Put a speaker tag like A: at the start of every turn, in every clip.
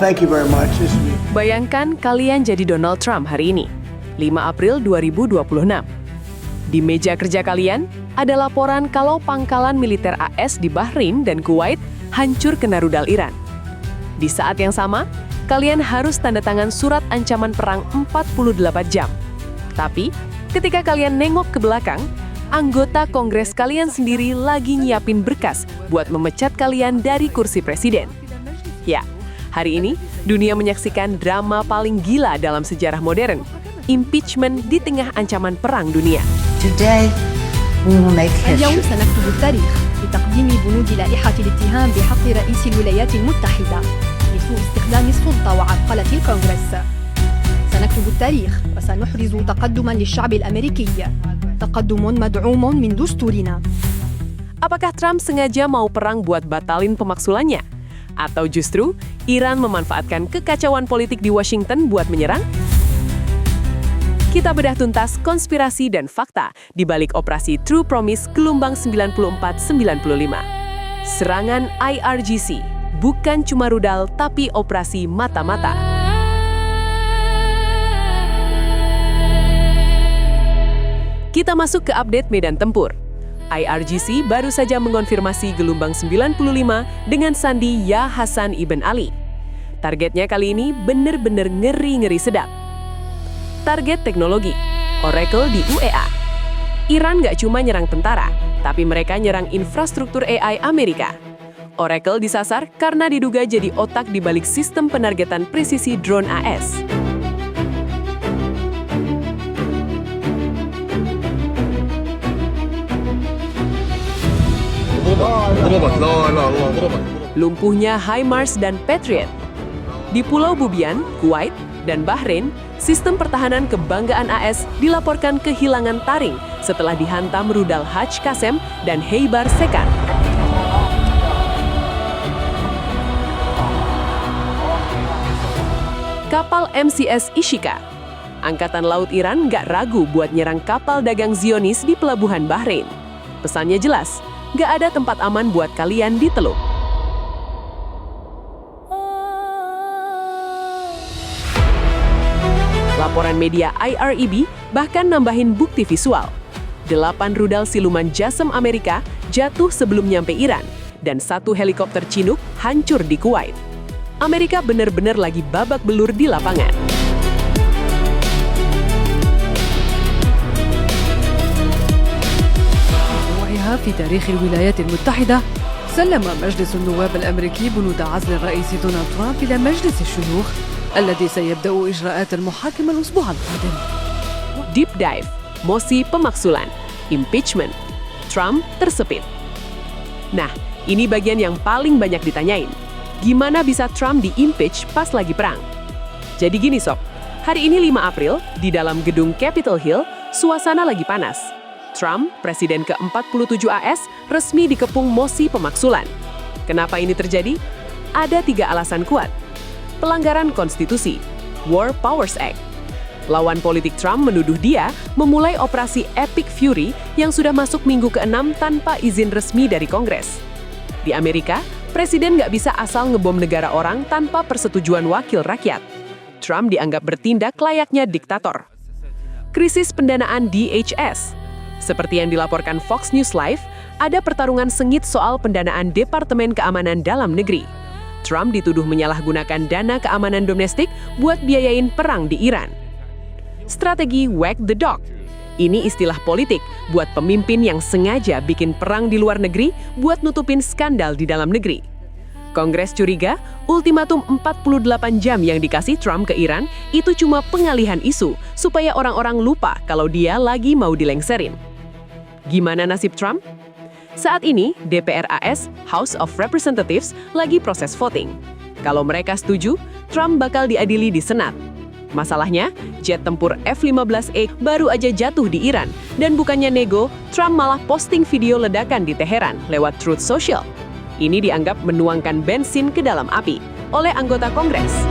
A: Thank you very much.
B: Bayangkan kalian jadi Donald Trump hari ini, 5 April 2026. Di meja kerja kalian, ada laporan kalau pangkalan militer AS di Bahrain dan Kuwait hancur kena rudal Iran. Di saat yang sama, kalian harus tanda tangan surat ancaman perang 48 jam. Tapi, ketika kalian nengok ke belakang, anggota Kongres kalian sendiri lagi nyiapin berkas buat memecat kalian dari kursi presiden. Ya, hari ini dunia menyaksikan drama paling gila dalam sejarah modern, impeachment di tengah ancaman perang dunia.
C: Today, we will make
D: اليوم
C: history.
D: سنكتب التاريخ بتقديم بنود لائحة الاتهام بحق رئيس الولايات المتحدة لسوء استخدام السلطة وعرقلة الكونغرس. سنكتب التاريخ وسنحرز تقدما للشعب الأمريكي، تقدم مدعوم من دستورنا.
B: Apakah Trump sengaja mau perang buat batalin pemaksulannya? Atau justru Iran memanfaatkan kekacauan politik di Washington buat menyerang? Kita bedah tuntas konspirasi dan fakta di balik operasi True Promise gelombang 94-95. Serangan IRGC bukan cuma rudal tapi operasi mata-mata. Kita masuk ke update medan tempur. IRGC baru saja mengonfirmasi gelombang 95 dengan sandi Ya Hasan Ibn Ali. Targetnya kali ini bener-bener ngeri-ngeri sedap. Target teknologi, Oracle di UEA. Iran nggak cuma nyerang tentara, tapi mereka nyerang infrastruktur AI Amerika. Oracle disasar karena diduga jadi otak di balik sistem penargetan presisi drone AS. Lumpuhnya HIMARS dan Patriot. Di Pulau Bubian, Kuwait, dan Bahrain, sistem pertahanan kebanggaan AS dilaporkan kehilangan taring setelah dihantam rudal Haj Qasem dan Heibar Sekan. Kapal MCS Ishika. Angkatan Laut Iran nggak ragu buat nyerang kapal dagang Zionis di pelabuhan Bahrain. Pesannya jelas, nggak ada tempat aman buat kalian di Teluk. Laporan media IREB bahkan nambahin bukti visual. 8 rudal siluman JASSM Amerika jatuh sebelum nyampe Iran, dan 1 helikopter Chinook hancur di Kuwait. Amerika benar-benar lagi babak belur di lapangan.
E: وقوعها في تاريخ الولايات المتحدة، سلم مجلس النواب الأمريكي بنود عزل الرئيس دونالد ترامب إلى مجلس الشيوخ الذي سيبدأ إجراءات المحاكمة الأسبوع القادم.
B: Deep dive, mosi pemaksulan, impeachment, Trump tersepit. Nah, ini bagian yang paling banyak ditanyain. Gimana bisa Trump di-impeach pas lagi perang? Jadi gini sob, hari ini 5 April, di dalam gedung Capitol Hill, suasana lagi panas. Trump, presiden ke-47 AS, resmi dikepung mosi pemaksulan. Kenapa ini terjadi? Ada 3 alasan kuat. Pelanggaran konstitusi, War Powers Act. Lawan politik Trump menuduh dia memulai operasi Epic Fury yang sudah masuk minggu ke-6 tanpa izin resmi dari Kongres. Di Amerika, presiden nggak bisa asal ngebom negara orang tanpa persetujuan wakil rakyat. Trump dianggap bertindak layaknya diktator. Krisis pendanaan DHS. Seperti yang dilaporkan Fox News Live, ada pertarungan sengit soal pendanaan Departemen Keamanan Dalam Negeri. Trump dituduh menyalahgunakan dana keamanan domestik buat biayain perang di Iran. Strategi wag the dog. Ini istilah politik buat pemimpin yang sengaja bikin perang di luar negeri buat nutupin skandal di dalam negeri. Kongres curiga, ultimatum 48 jam yang dikasih Trump ke Iran itu cuma pengalihan isu supaya orang-orang lupa kalau dia lagi mau dilengserin. Gimana nasib Trump? Saat ini, DPR AS, House of Representatives, lagi proses voting. Kalau mereka setuju, Trump bakal diadili di Senat. Masalahnya, jet tempur F-15A baru aja jatuh di Iran, dan bukannya nego, Trump malah posting video ledakan di Teheran lewat Truth Social. Ini dianggap menuangkan bensin ke dalam api oleh anggota Kongres.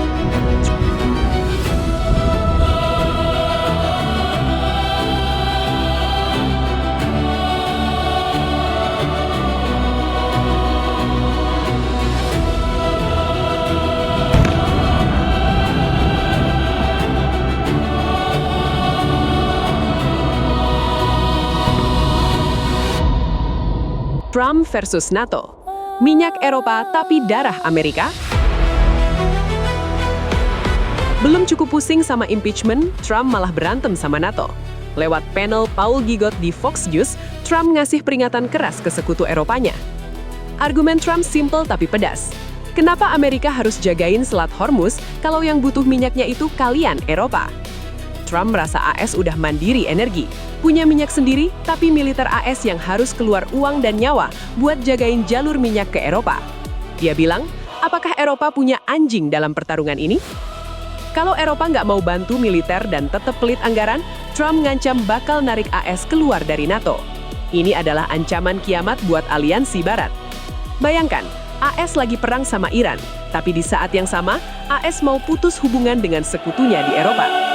B: Trump versus NATO. Minyak Eropa tapi darah Amerika? Belum cukup pusing sama impeachment, Trump malah berantem sama NATO. Lewat panel Paul Gigot di Fox News, Trump ngasih peringatan keras ke sekutu Eropanya. Argumen Trump simple tapi pedas. Kenapa Amerika harus jagain Selat Hormuz kalau yang butuh minyaknya itu kalian, Eropa? Trump merasa AS udah mandiri energi, punya minyak sendiri, tapi militer AS yang harus keluar uang dan nyawa buat jagain jalur minyak ke Eropa. Dia bilang, apakah Eropa punya anjing dalam pertarungan ini? Kalau Eropa nggak mau bantu militer dan tetap pelit anggaran, Trump ngancam bakal narik AS keluar dari NATO. Ini adalah ancaman kiamat buat aliansi Barat. Bayangkan, AS lagi perang sama Iran, tapi di saat yang sama, AS mau putus hubungan dengan sekutunya di Eropa.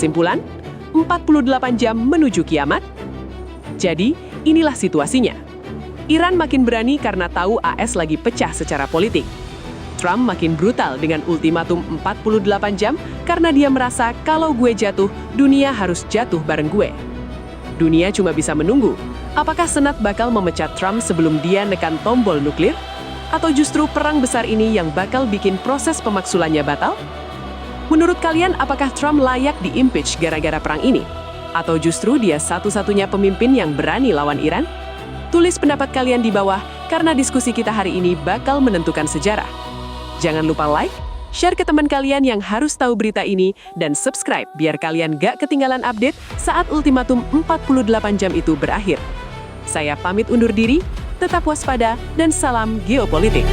B: Kesimpulan, 48 jam menuju kiamat? Jadi, inilah situasinya. Iran makin berani karena tahu AS lagi pecah secara politik. Trump makin brutal dengan ultimatum 48 jam karena dia merasa kalau gue jatuh, dunia harus jatuh bareng gue. Dunia cuma bisa menunggu. Apakah Senat bakal memecat Trump sebelum dia nekan tombol nuklir? Atau justru perang besar ini yang bakal bikin proses pemaksulannya batal? Menurut kalian, apakah Trump layak di-impeach gara-gara perang ini? Atau justru dia satu-satunya pemimpin yang berani lawan Iran? Tulis pendapat kalian di bawah, karena diskusi kita hari ini bakal menentukan sejarah. Jangan lupa like, share ke teman kalian yang harus tahu berita ini, dan subscribe biar kalian gak ketinggalan update saat ultimatum 48 jam itu berakhir. Saya pamit undur diri, tetap waspada, dan salam geopolitik.